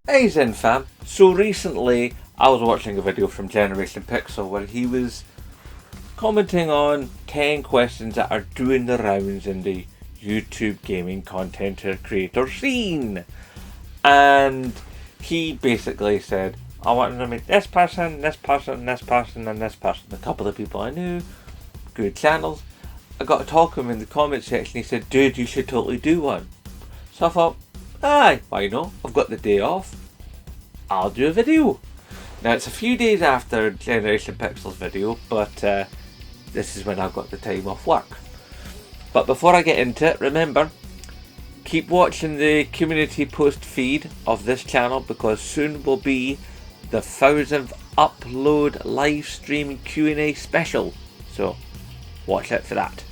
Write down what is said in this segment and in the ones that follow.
Hey Zen fam. So recently I was watching a video from Generation Pixel where he was commenting on 10 questions that are doing the rounds in the YouTube gaming content creator scene. And he basically said, I wanted to meet this person, this person, this person, and this person. A couple of people I knew, good channels. I got to talk to him in the comment section. He said, dude, you should totally do one. So I thought, aye, why not? I've got the day off. I'll do a video. Now it's a few days after Generation Pixel's video, but this is when I've got the time off work. But before I get into it, remember, keep watching the community post feed of this channel because soon will be the 1000th upload live stream Q&A special. So watch out for that.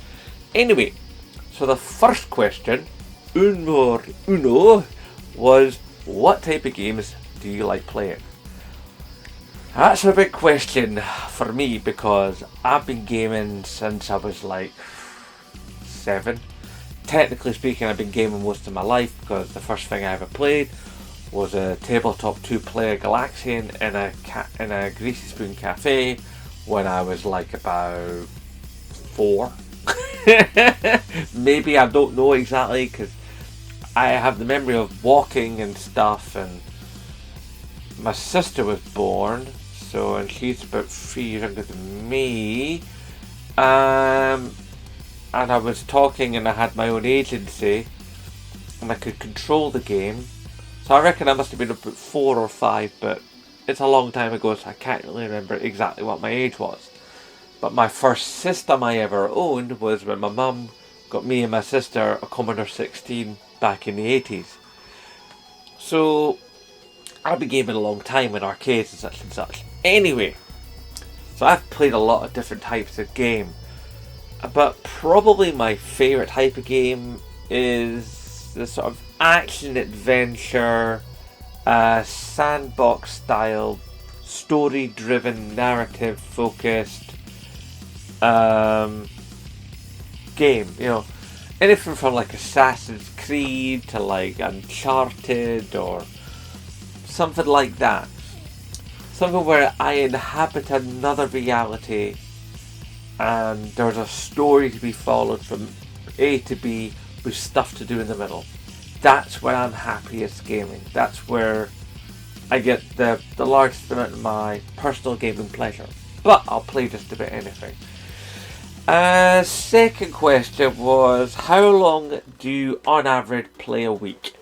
Anyway, so the first question, uno, was what type of games do you like playing? That's a big question for me because I've been gaming since I was like 7. Technically speaking, I've been gaming most of my life because the first thing I ever played was a tabletop 2-player Galaxian in a Greasy Spoon cafe when I was like about 4. Maybe, I don't know exactly because I have the memory of walking and stuff, and my sister was born, and she's about 3 years younger than me. And I was talking and I had my own agency and I could control the game. So I reckon I must have been about 4 or 5, but it's a long time ago, so I can't really remember exactly what my age was. But my first system I ever owned was when my mum got me and my sister a Commodore 16 back in the 80s. So I've been gaming a long time in arcades and such and such. Anyway, so I've played a lot of different types of game, but probably my favourite type of game is the sort of action adventure, sandbox style, story driven, narrative focused game. You know, anything from like Assassin's Creed to like Uncharted or something like that. Something where I inhabit another reality and there's a story to be followed from A to B with stuff to do in the middle. That's where I'm happiest gaming. That's where I get the largest amount of my personal gaming pleasure. But I'll play just about anything. Second question was, how long do you on average play a week?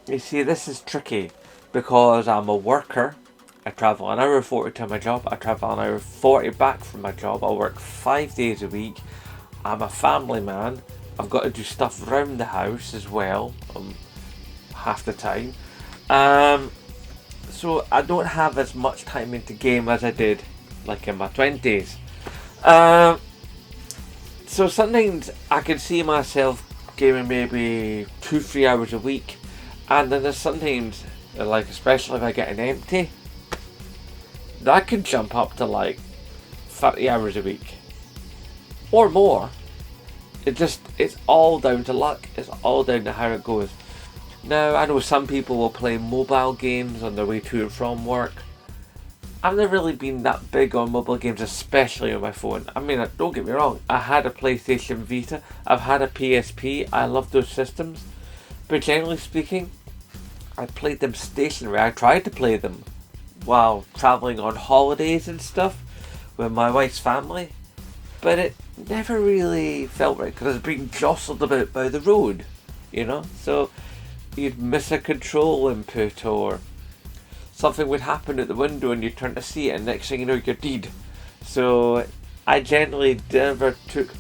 You see, this is tricky because I'm a worker. I travel an hour 40 to my job. I travel an hour 40 back from my job. I work 5 days a week. I'm a family man. I've got to do stuff around the house as well, half the time. So I don't have as much time into game as I did like in my 20s. So sometimes I can see myself gaming maybe 2-3 hours a week, and then there's sometimes, like especially if I get an empty, that can jump up to like 30 hours a week or more. It's all down to luck. It's all down to how it goes. Now I know some people will play mobile games on their way to and from work. I've never really been that big on mobile games, especially on my phone. I mean, don't get me wrong, I had a PlayStation Vita, I've had a PSP, I love those systems, but generally speaking, I played them stationary. I tried to play them while travelling on holidays and stuff with my wife's family, but it never really felt right because I was being jostled about by the road, you know, so you'd miss a control input or something would happen at the window and you turn to see it and next thing you know you're dead. So I generally never took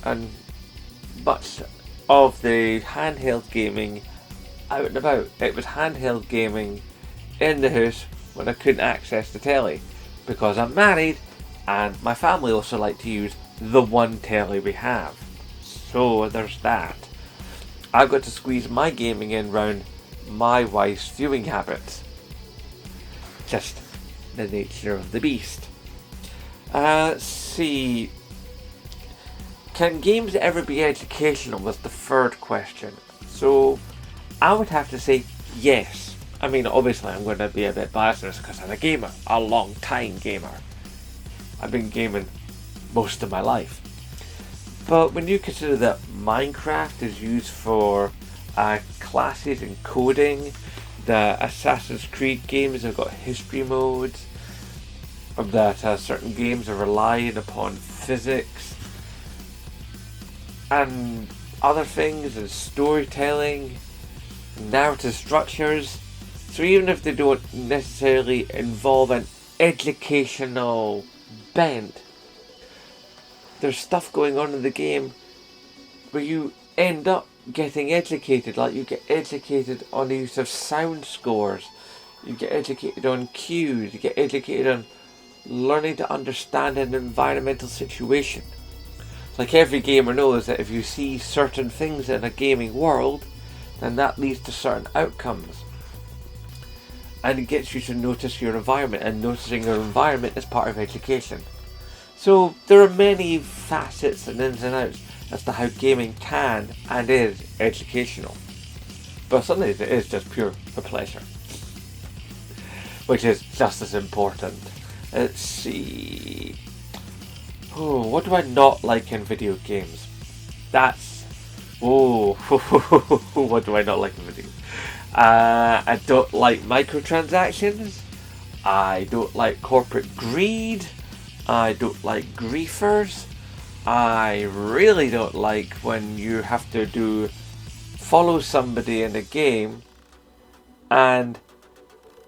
much of the handheld gaming out and about. It was handheld gaming in the house when I couldn't access the telly because I'm married and my family also like to use the one telly we have. So there's that. I've got to squeeze my gaming in round my wife's viewing habits. Just the nature of the beast. See. Can games ever be educational was the third question. So I would have to say yes. I mean, obviously I'm going to be a bit biased because I'm a gamer, a long time gamer. I've been gaming most of my life. But when you consider that Minecraft is used for classes and coding, the Assassin's Creed games have got history modes, that certain games are relying upon physics and other things and storytelling, narrative structures. So even if they don't necessarily involve an educational bent, there's stuff going on in the game where you end up getting educated. Like you get educated on the use of sound scores, you get educated on cues, you get educated on learning to understand an environmental situation. Like every gamer knows that if you see certain things in a gaming world, then that leads to certain outcomes. And it gets you to notice your environment, and noticing your environment is part of education. So there are many facets and ins and outs as to how gaming can and is educational. But sometimes it is just pure for pleasure, which is just as important. Let's see. Oh, what do I not like in video games? What do I not like in video games? I don't like microtransactions. I don't like corporate greed. I don't like griefers. I really don't like when you have to follow somebody in a game and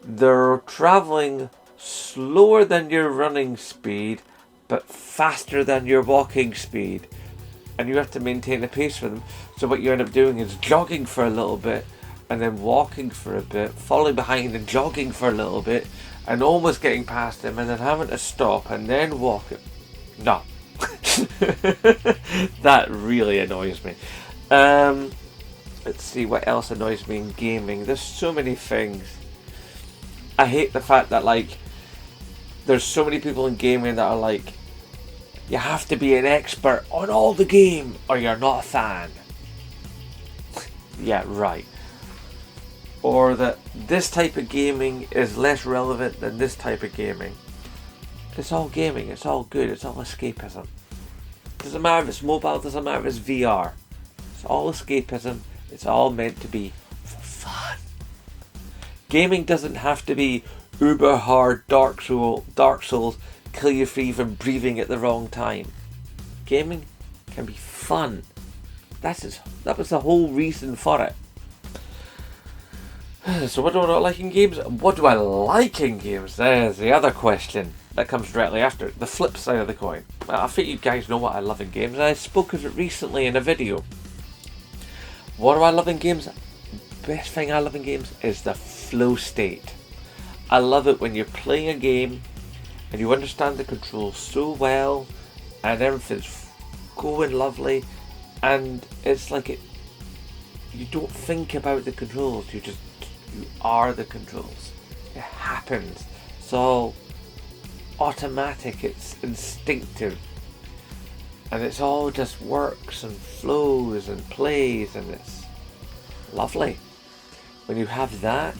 they're traveling slower than your running speed but faster than your walking speed, and you have to maintain a pace for them. So what you end up doing is jogging for a little bit and then walking for a bit, falling behind and jogging for a little bit and almost getting past them and then having to stop and then walk it. No. That really annoys me. Let's see what else annoys me in gaming. There's so many things. I hate the fact that there's so many people in gaming that are like, you have to be an expert on all the game or you're not a fan. Yeah, right. Or that this type of gaming is less relevant than this type of gaming. It's all gaming, it's all good, it's all escapism. Doesn't matter if it's mobile, doesn't matter if it's VR. It's all escapism, it's all meant to be for fun. Gaming doesn't have to be uber hard Dark Souls, kill you for even breathing at the wrong time. Gaming can be fun. That was the whole reason for it. So what do I not like in games? What do I like in games? There's the other question that comes directly after it. The flip side of the coin. Well, I think you guys know what I love in games. I spoke of it recently in a video. What do I love in games? Best thing I love in games is the flow state. I love it when you're playing a game and you understand the controls so well and everything's going lovely, and it's like you don't think about the controls, you are the controls. It happens. It's all automatic, it's instinctive, and it's all just works and flows and plays, and it's lovely. When you have that,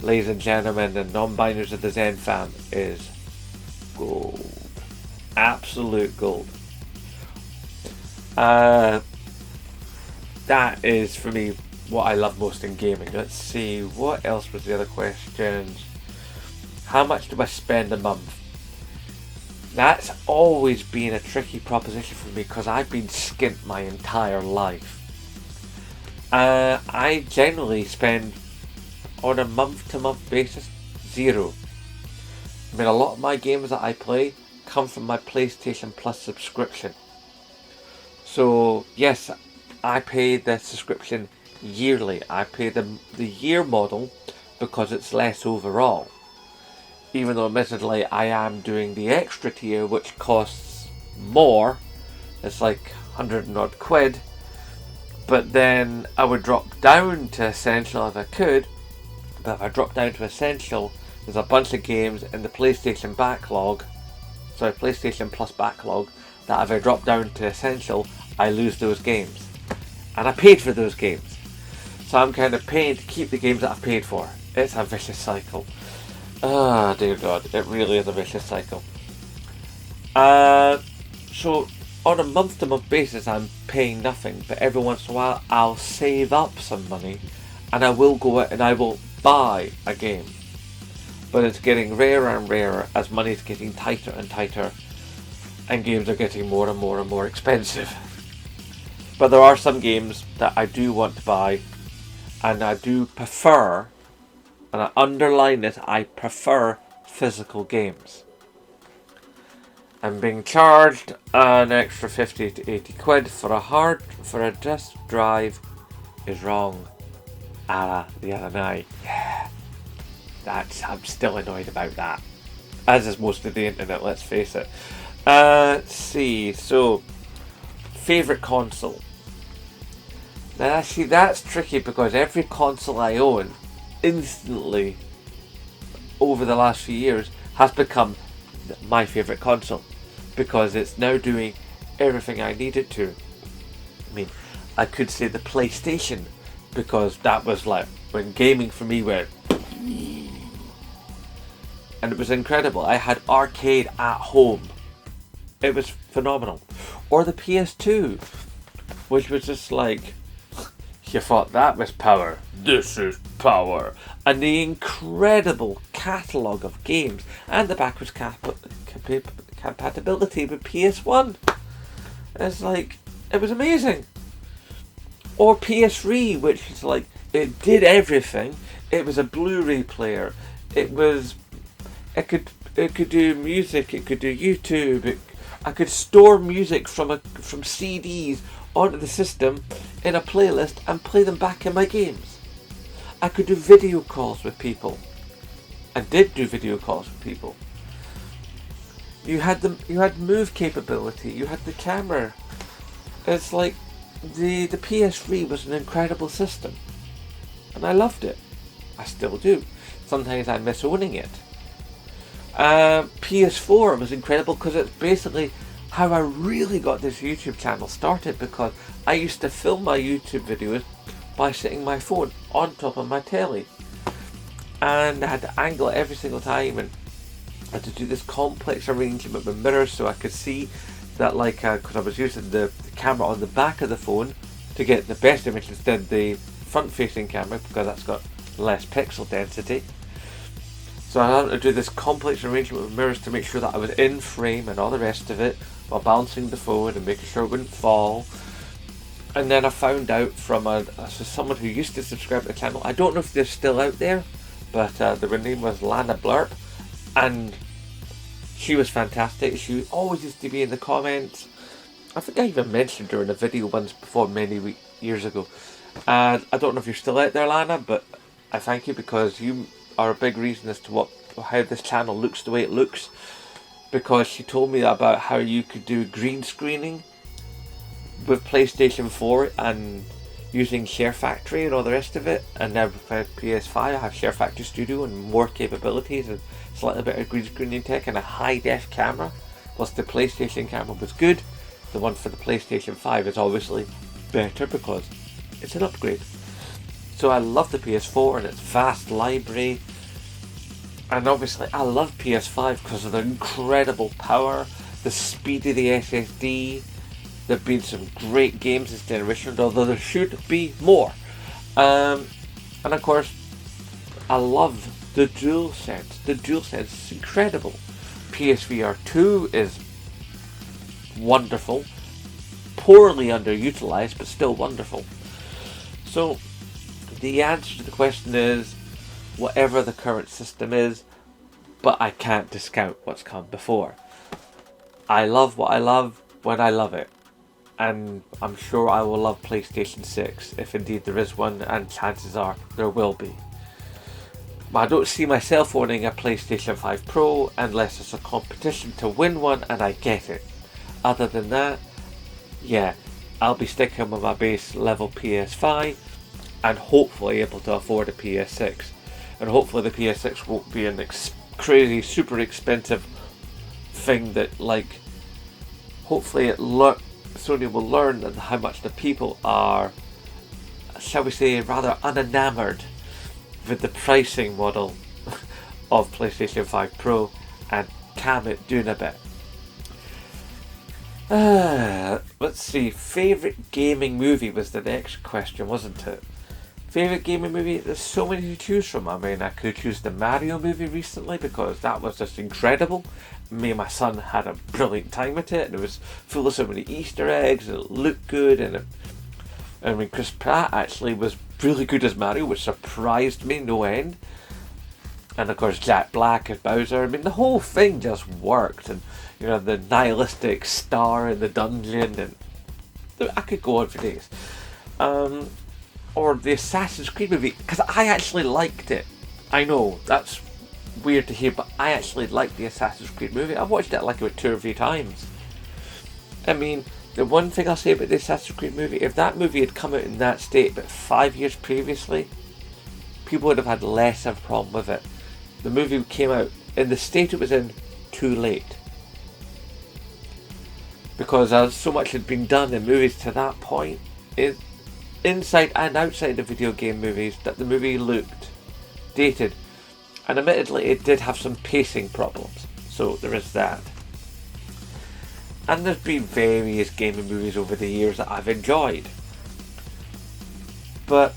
ladies and gentlemen, the non-binaries of the Zen fam, is gold. Absolute gold. That is, for me, what I love most in gaming. Let's see, what else was the other questions? How much do I spend a month? That's always been a tricky proposition for me because I've been skint my entire life. I generally spend, on a month-to-month basis, zero. I mean, a lot of my games that I play come from my PlayStation Plus subscription. So, yes, I pay the subscription yearly. I pay the year model because it's less overall. Even though, admittedly, I am doing the extra tier, which costs more. It's like 100 and odd quid. But then I would drop down to Essential if I could. But if I drop down to Essential, there's a bunch of games in the PlayStation Plus backlog, that if I drop down to Essential, I lose those games. And I paid for those games. So I'm kind of paying to keep the games that I've paid for. It's a vicious cycle. Ah, dear God, it really is a vicious cycle. So on a month-to-month basis, I'm paying nothing, but every once in a while, I'll save up some money, and I will go out and I will buy a game. But it's getting rarer and rarer as money's getting tighter and tighter, and games are getting more and more and more expensive. But there are some games that I do want to buy, and I do prefer, and I underline it, I prefer physical games. I'm being charged an extra 50 to 80 quid for a disc drive is wrong. The other night. Yeah. I'm still annoyed about that. As is most of the internet, let's face it. Let's see, so favourite console. Now see, that's tricky because every console I own instantly over the last few years has become my favourite console, because it's now doing everything I need it to. I mean, I could say the PlayStation, because that was like when gaming for me went, and it was incredible. I had arcade at home. It was phenomenal. Or the PS2, which was just like, you thought that was power. This is power. And the incredible catalogue of games and the backwards compatibility with PS1. It's like, it was amazing. Or PS3, which is like, it did everything. It was a Blu-ray player. It could do music. It could do YouTube. I could store music from CDs onto the system in a playlist and play them back in my games. I could do video calls with people. I did do video calls with people. You had move capability. You had the camera. It's like the PS3 was an incredible system, and I loved it. I still do. Sometimes I miss owning it. PS4 was incredible because it's basically how I really got this YouTube channel started, because I used to film my YouTube videos by sitting my phone on top of my telly, and I had to angle it every single time, and I had to do this complex arrangement with mirrors so I could see that, like, because I was using the camera on the back of the phone to get the best image instead of the front facing camera, because that's got less pixel density. So I had to do this complex arrangement with mirrors to make sure that I was in frame and all the rest of it, while balancing the phone and making sure it wouldn't fall. And then I found out from someone who used to subscribe to the channel, I don't know if they're still out there, but their name was Lana Blurp, and she was fantastic. She always used to be in the comments. I think I even mentioned her in a video once before, many years ago. And I don't know if you're still out there, Lana, but I thank you, because you are a big reason as to how this channel looks the way it looks, because she told me about how you could do green screening with PlayStation 4 and using Share Factory and all the rest of it, and now with PS5 I have Share Factory Studio and more capabilities and slightly better green screening tech and a high def camera. Plus the PlayStation camera was good. The one for the PlayStation 5 is obviously better because it's an upgrade. So I love the PS4 and its vast library, and obviously I love PS5 because of the incredible power, the speed of the SSD. There have been some great games this generation, although there should be more. And of course, I love the DualSense. The DualSense is incredible. PSVR 2 is wonderful, poorly underutilized, but still wonderful. So the answer to the question is whatever the current system is, but I can't discount what's come before. I love what I love when I love it, and I'm sure I will love PlayStation 6 if indeed there is one, and chances are there will be. I don't see myself owning a PlayStation 5 Pro unless it's a competition to win one and I get it. Other than that, yeah, I'll be sticking with my base level PS5 and hopefully able to afford a PS6. And hopefully the PS6 won't be an crazy, super expensive thing that, like, hopefully Sony will learn how much the people are shall we say, rather unenamoured with the pricing model of PlayStation 5 Pro and can it doing a bit. Let's see, favourite gaming movie was the next question, wasn't it? Favourite gaming movie? There's so many to choose from. I mean, I could choose the Mario movie recently because that was just incredible. Me and my son had a brilliant time with it, and it was full of so many Easter eggs, and it looked good, and I mean, Chris Pratt actually was really good as Mario, which surprised me no end. And of course, Jack Black as Bowser. I mean, the whole thing just worked, and you know, the nihilistic star in the dungeon, and I could go on for days. Or the Assassin's Creed movie, because I actually liked it. I know, that's weird to hear, but I actually liked the Assassin's Creed movie. I've watched it like about 2 or 3 times. I mean, the one thing I'll say about the Assassin's Creed movie, if that movie had come out in that state but 5 years previously, people would have had less of a problem with it. The movie came out in the state it was in too late. Because so much had been done in movies to that point, inside and outside of video game movies, that the movie looked dated. And admittedly, it did have some pacing problems. So there is that. And there's been various gaming movies over the years that I've enjoyed. But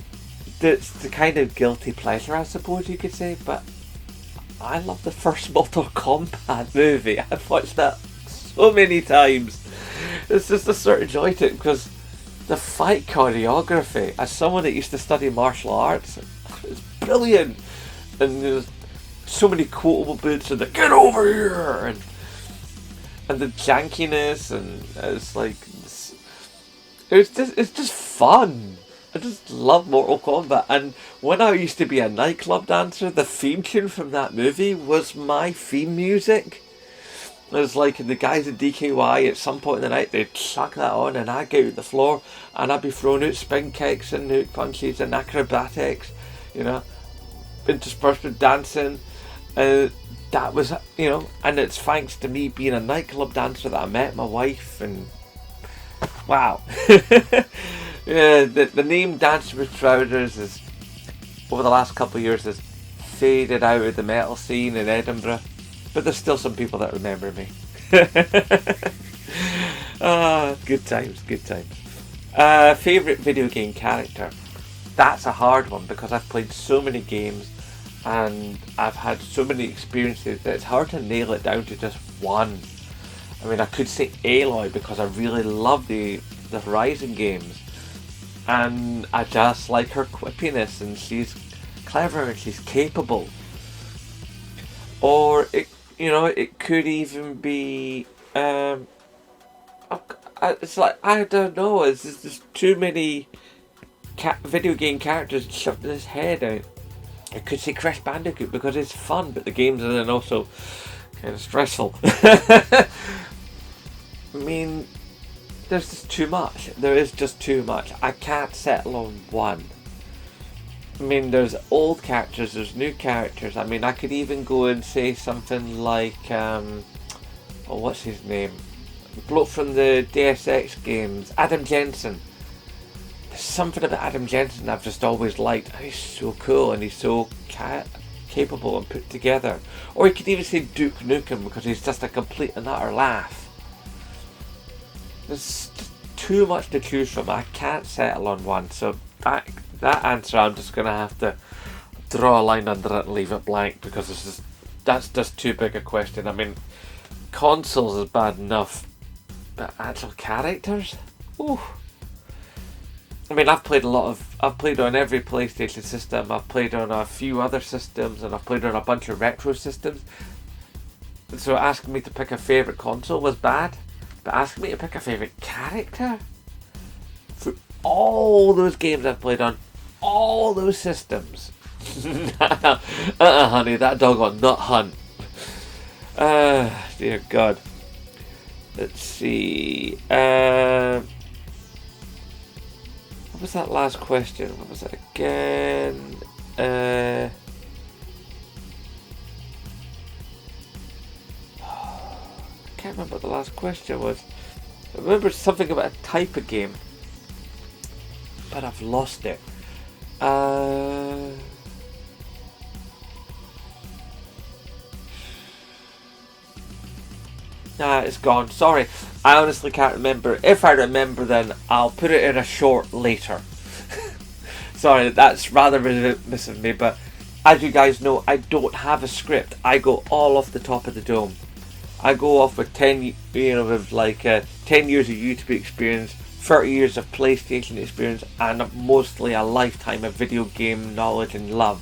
it's the kind of guilty pleasure, I suppose you could say. But I love the first Mortal Kombat movie. I've watched that so many times. It's just a sort of joy to it because the fight choreography, as someone that used to study martial arts, it's brilliant. And there's so many quotable bits and the "get over here" and the jankiness, and it's like it's just fun. I just love Mortal Kombat. And when I used to be a nightclub dancer, the theme tune from that movie was my theme music. It was like the guys at DKY at some point in the night, they'd chuck that on and I'd get out the floor and I'd be throwing out spin kicks and hook punches and acrobatics, you know, interspersed with dancing. That was, you know, and it's thanks to me being a nightclub dancer that I met my wife, and wow. Yeah, the name Dancing with Trousers is, over the last couple of years, has faded out of the metal scene in Edinburgh, but there's still some people that remember me. Good times, good times. Favourite video game character? That's a hard one because I've played so many games and I've had so many experiences that it's hard to nail it down to just one. I mean, I could say Aloy because I really love the Horizon games, and I just like her quippiness, and she's clever and she's capable. Or it could even be it's like, I don't know, it's just too many video game characters shoved in his head out. I could say Crash Bandicoot because it's fun, but the games are then also kind of stressful. I mean, there's just too much. There is just too much. I can't settle on one. I mean, there's old characters, there's new characters. I mean, I could even go and say something like, what's his name? The bloke from the Deus Ex games, Adam Jensen. There's something about Adam Jensen I've just always liked. He's so cool and he's so capable and put together. Or you could even say Duke Nukem because he's just a complete and utter laugh. There's just too much to choose from. I can't settle on one. So that answer, I'm just going to have to draw a line under it and leave it blank because that's just too big a question. I mean, consoles is bad enough, but actual characters? Ooh. I mean, I've played on every PlayStation system, I've played on a few other systems, and I've played on a bunch of retro systems. So asking me to pick a favourite console was bad, but asking me to pick a favourite character? For all those games I've played on, all those systems. Honey, that dog on Nut Hunt. Dear God. Let's see. What was that last question? What was it again? I can't remember what the last question was. I remember something about a type of game, but I've lost it. Nah, it's gone. Sorry. I honestly can't remember. If I remember, then I'll put it in a short later. Sorry, that's rather remiss of me, but as you guys know, I don't have a script. I go all off the top of the dome. I go off with 10 years of 10 years of YouTube experience, 30 years of PlayStation experience, and mostly a lifetime of video game knowledge and love.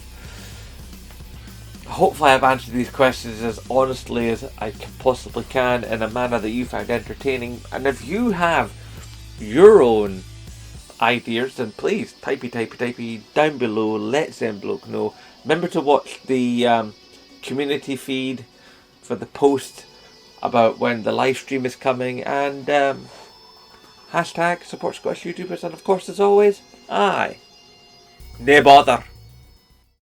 Hopefully I've answered these questions as honestly as I possibly can in a manner that you find entertaining. And if you have your own ideas, then please typey down below. Let Zenbloke know. Remember to watch the community feed for the post about when the live stream is coming, and hashtag support Scottish YouTubers, and of course, as always, aye, nae bother.